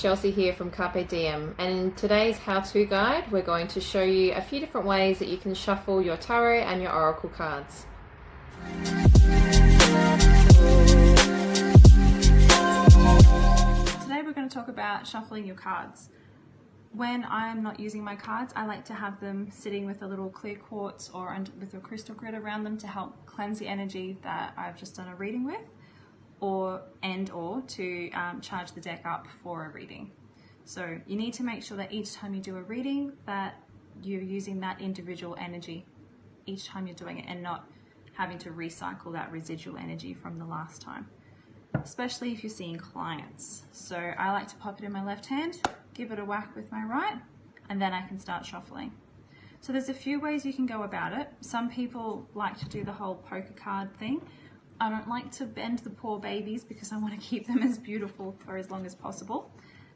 Chelsea here from Carpe Diem, and in today's how-to guide we're going to show you a few different ways that you can shuffle your tarot and your oracle cards. Today we're going to talk about shuffling your cards. When I'm not using my cards, I like to have them sitting with a little clear quartz or with a crystal grid around them to help cleanse the energy that I've just done a reading with, or to charge the deck up for a reading. So you need to make sure that each time you do a reading that you're using that individual energy each time you're doing it and not having to recycle that residual energy from the last time, especially if you're seeing clients. So I like to pop it in my left hand, give it a whack with my right, and then I can start shuffling. So there's a few ways you can go about it. Some people like to do the whole poker card thing. I don't like to bend the poor babies because I want to keep them as beautiful for as long as possible.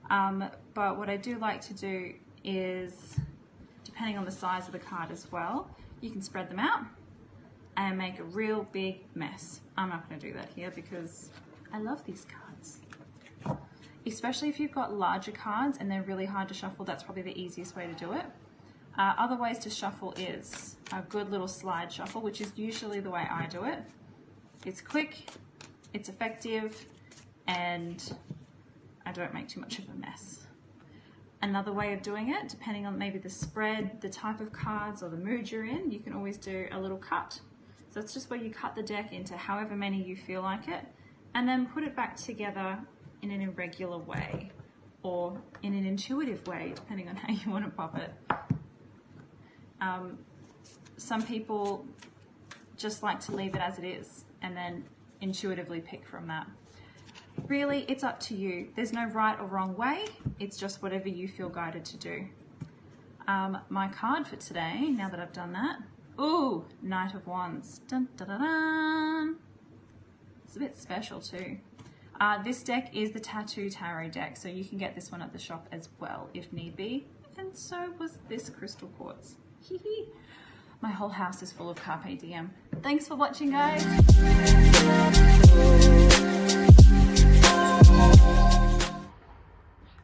But what I do like to do is, depending on the size of the card as well, you can spread them out and make a real big mess. I'm not going to do that here because I love these cards. Especially if you've got larger cards and they're really hard to shuffle, that's probably the easiest way to do it. Other ways to shuffle is a good little slide shuffle, which is usually the way I do it. It's quick, it's effective, and I don't make too much of a mess. Another way of doing it, depending on maybe the spread, the type of cards, or the mood you're in, you can always do a little cut. So it's just where you cut the deck into however many you feel like it, and then put it back together in an irregular way, or in an intuitive way, depending on how you want to pop it. Some people just like to leave it as it is and then intuitively pick from that. Really, it's up to you. There's no right or wrong way. It's just whatever you feel guided to do. My card for today, now that I've done that, ooh, Knight of Wands. Dun, dun, dun, dun. It's a bit special too. This deck is the Tattoo Tarot deck, so you can get this one at the shop as well if need be. And so was this crystal quartz. My whole house is full of Carpe Diem. Thanks for watching, guys.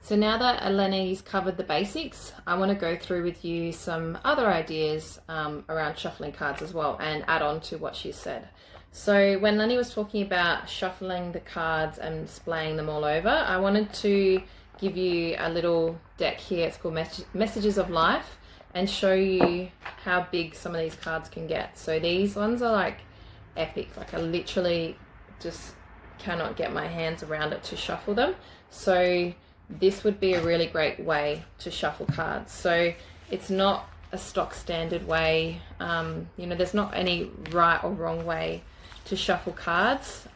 So now that Ellene's covered the basics, I want to go through with you some other ideas around shuffling cards as well and add on to what she said. So when Lenny was talking about shuffling the cards and displaying them all over, I wanted to give you a little deck here. It's called Messages of Life, and show you how big some of these cards can get. So these ones are like epic. Like I literally just cannot get my hands around it to shuffle them. So this would be a really great way to shuffle cards. So it's not a stock standard way. You know, there's not any right or wrong way to shuffle cards.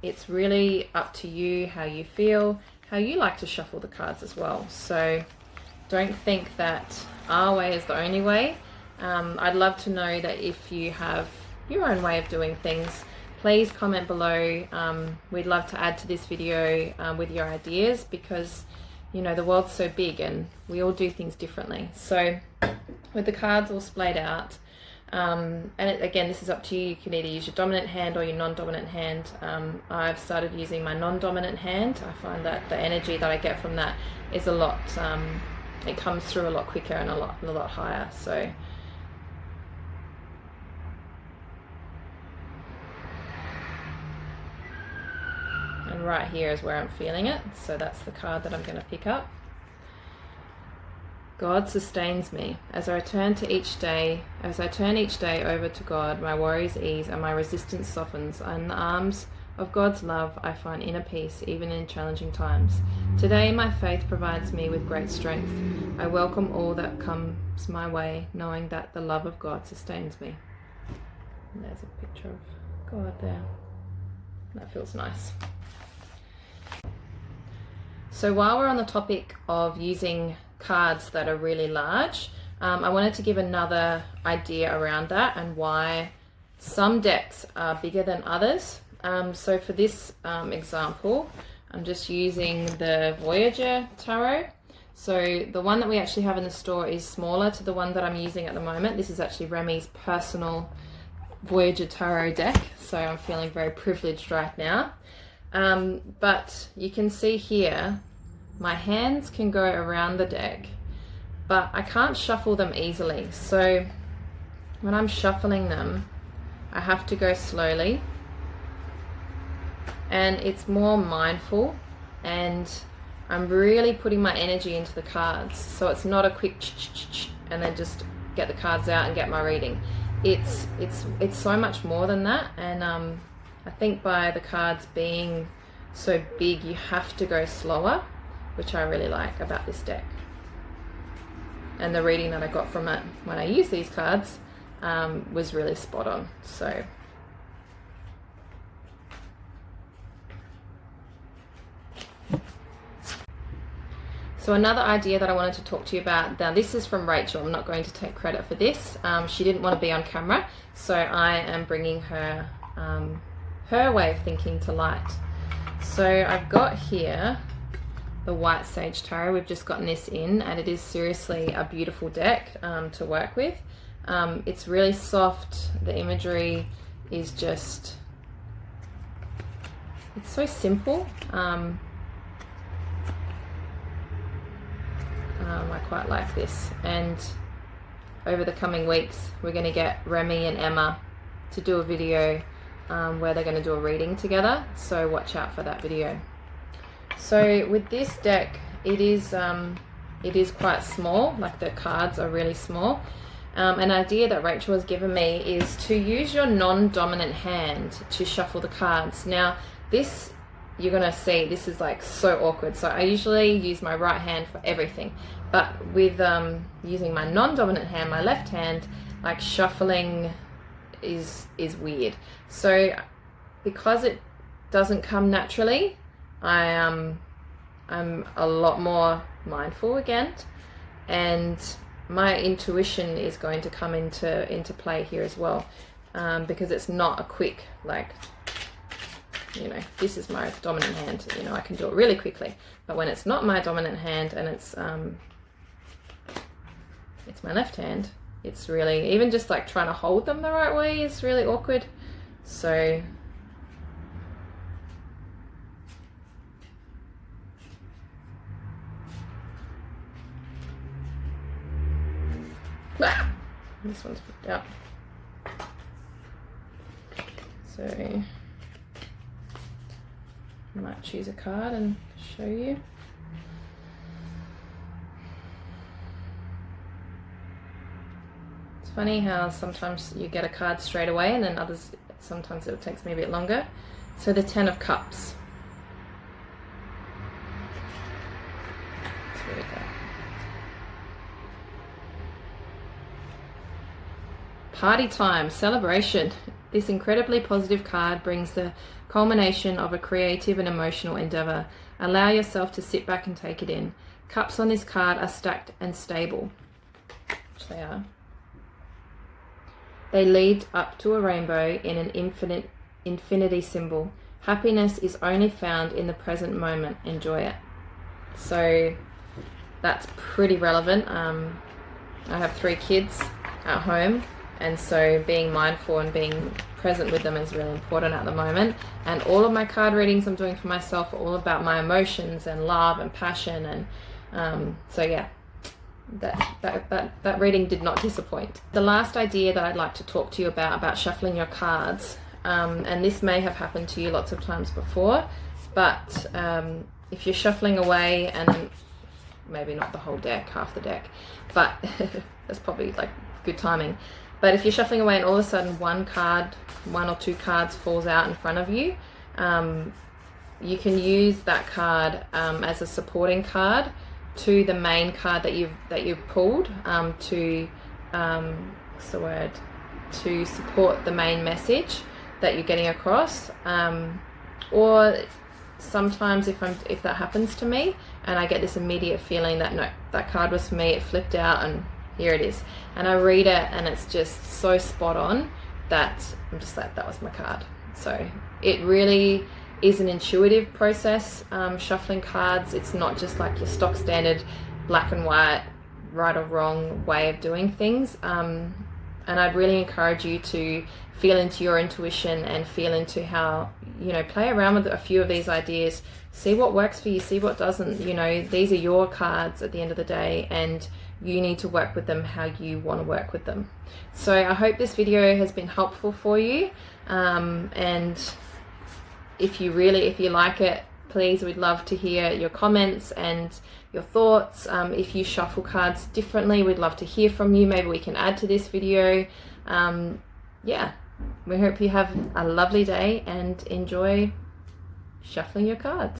It's really up to you, how you feel, how you like to shuffle the cards as well. So don't think that our way is the only way. I'd love to know that if you have your own way of doing things, please comment below. We'd love to add to this video with your ideas, because you know the world's so big and we all do things differently. So with the cards all splayed out, again, this is up to you. You can either use your dominant hand or your non-dominant hand. I've started using my non-dominant hand. I find that the energy that I get from that is a lot, it comes through a lot quicker and a lot higher. So and right here is where I'm feeling it. So that's the card that I'm going to pick up. God sustains me. As I turn each day over to God, my worries ease and my resistance softens. In the arms of God's love, I find inner peace, even in challenging times. Today, my faith provides me with great strength. I welcome all that comes my way, knowing that the love of God sustains me. And there's a picture of God there. That feels nice. So while we're on the topic of using cards that are really large, I wanted to give another idea around that and why some decks are bigger than others. So for this example, I'm just using the Voyager Tarot. So the one that we actually have in the store is smaller to the one that I'm using at the moment. This is actually Remy's personal Voyager Tarot deck, so I'm feeling very privileged right now. But you can see here my hands can go around the deck, but I can't shuffle them easily. So when I'm shuffling them, I have to go slowly, and it's more mindful, and I'm really putting my energy into the cards. So it's not a quick and then just get the cards out and get my reading. It's so much more than that, and I think by the cards being so big, you have to go slower, which I really like about this deck. And the reading that I got from it when I used these cards was really spot on. So another idea that I wanted to talk to you about, now this is from Rachel. I'm not going to take credit for this. She didn't want to be on camera, so I am bringing her her way of thinking to light. So I've got here the White Sage Tarot. We've just gotten this in, and it is seriously a beautiful deck to work with. It's really soft. The imagery is just, it's so simple. I quite like this, and over the coming weeks we're going to get Remy and Emma to do a video where they're going to do a reading together, so watch out for that video. So with this deck, it is quite small, like the cards are really small. An idea that Rachel has given me is to use your non-dominant hand to shuffle the cards. Now this, you're gonna see, this is like so awkward. So I usually use my right hand for everything, but with using my non-dominant hand, my left hand, like shuffling is weird. So because it doesn't come naturally, I'm a lot more mindful again, and my intuition is going to come into play here as well, because it's not a quick, like, you know, this is my dominant hand, you know, I can do it really quickly. But when it's not my dominant hand and it's my left hand, it's really, even just like trying to hold them the right way is really awkward. So this one's flipped out. So I might choose a card and show you. It's funny how sometimes you get a card straight away, and then others, sometimes it takes me a bit longer. So the 10 of Cups. Let's read that. Party time, celebration. This incredibly positive card brings the culmination of a creative and emotional endeavor. Allow yourself to sit back and take it in. Cups on this card are stacked and stable, which they are. They lead up to a rainbow in an infinity symbol. Happiness is only found in the present moment. Enjoy it. So that's pretty relevant. I have 3 kids at home, and so being mindful and being present with them is really important at the moment. And all of my card readings I'm doing for myself are all about my emotions and love and passion, and so yeah, that reading did not disappoint. The last idea that I'd like to talk to you about shuffling your cards, and this may have happened to you lots of times before, but if you're shuffling away, and maybe not the whole deck, half the deck, but that's probably like good timing. But if you're shuffling away and all of a sudden one or two cards falls out in front of you, you can use that card as a supporting card to the main card that you've pulled, to what's the word, to support the main message that you're getting across. Or sometimes if that happens to me and I get this immediate feeling that no, that card was for me, it flipped out and here it is, and I read it and it's just so spot on that I'm just like, that was my card. So it really is an intuitive process, shuffling cards. It's not just like your stock standard black and white, right or wrong way of doing things. And I'd really encourage you to feel into your intuition and feel into how, you know, play around with a few of these ideas, see what works for you, see what doesn't. You know, these are your cards at the end of the day, and you need to work with them how you want to work with them. So I hope this video has been helpful for you, and if you like it, please, we'd love to hear your comments and your thoughts. If you shuffle cards differently, we'd love to hear from you. Maybe we can add to this video. Yeah, we hope you have a lovely day and enjoy shuffling your cards.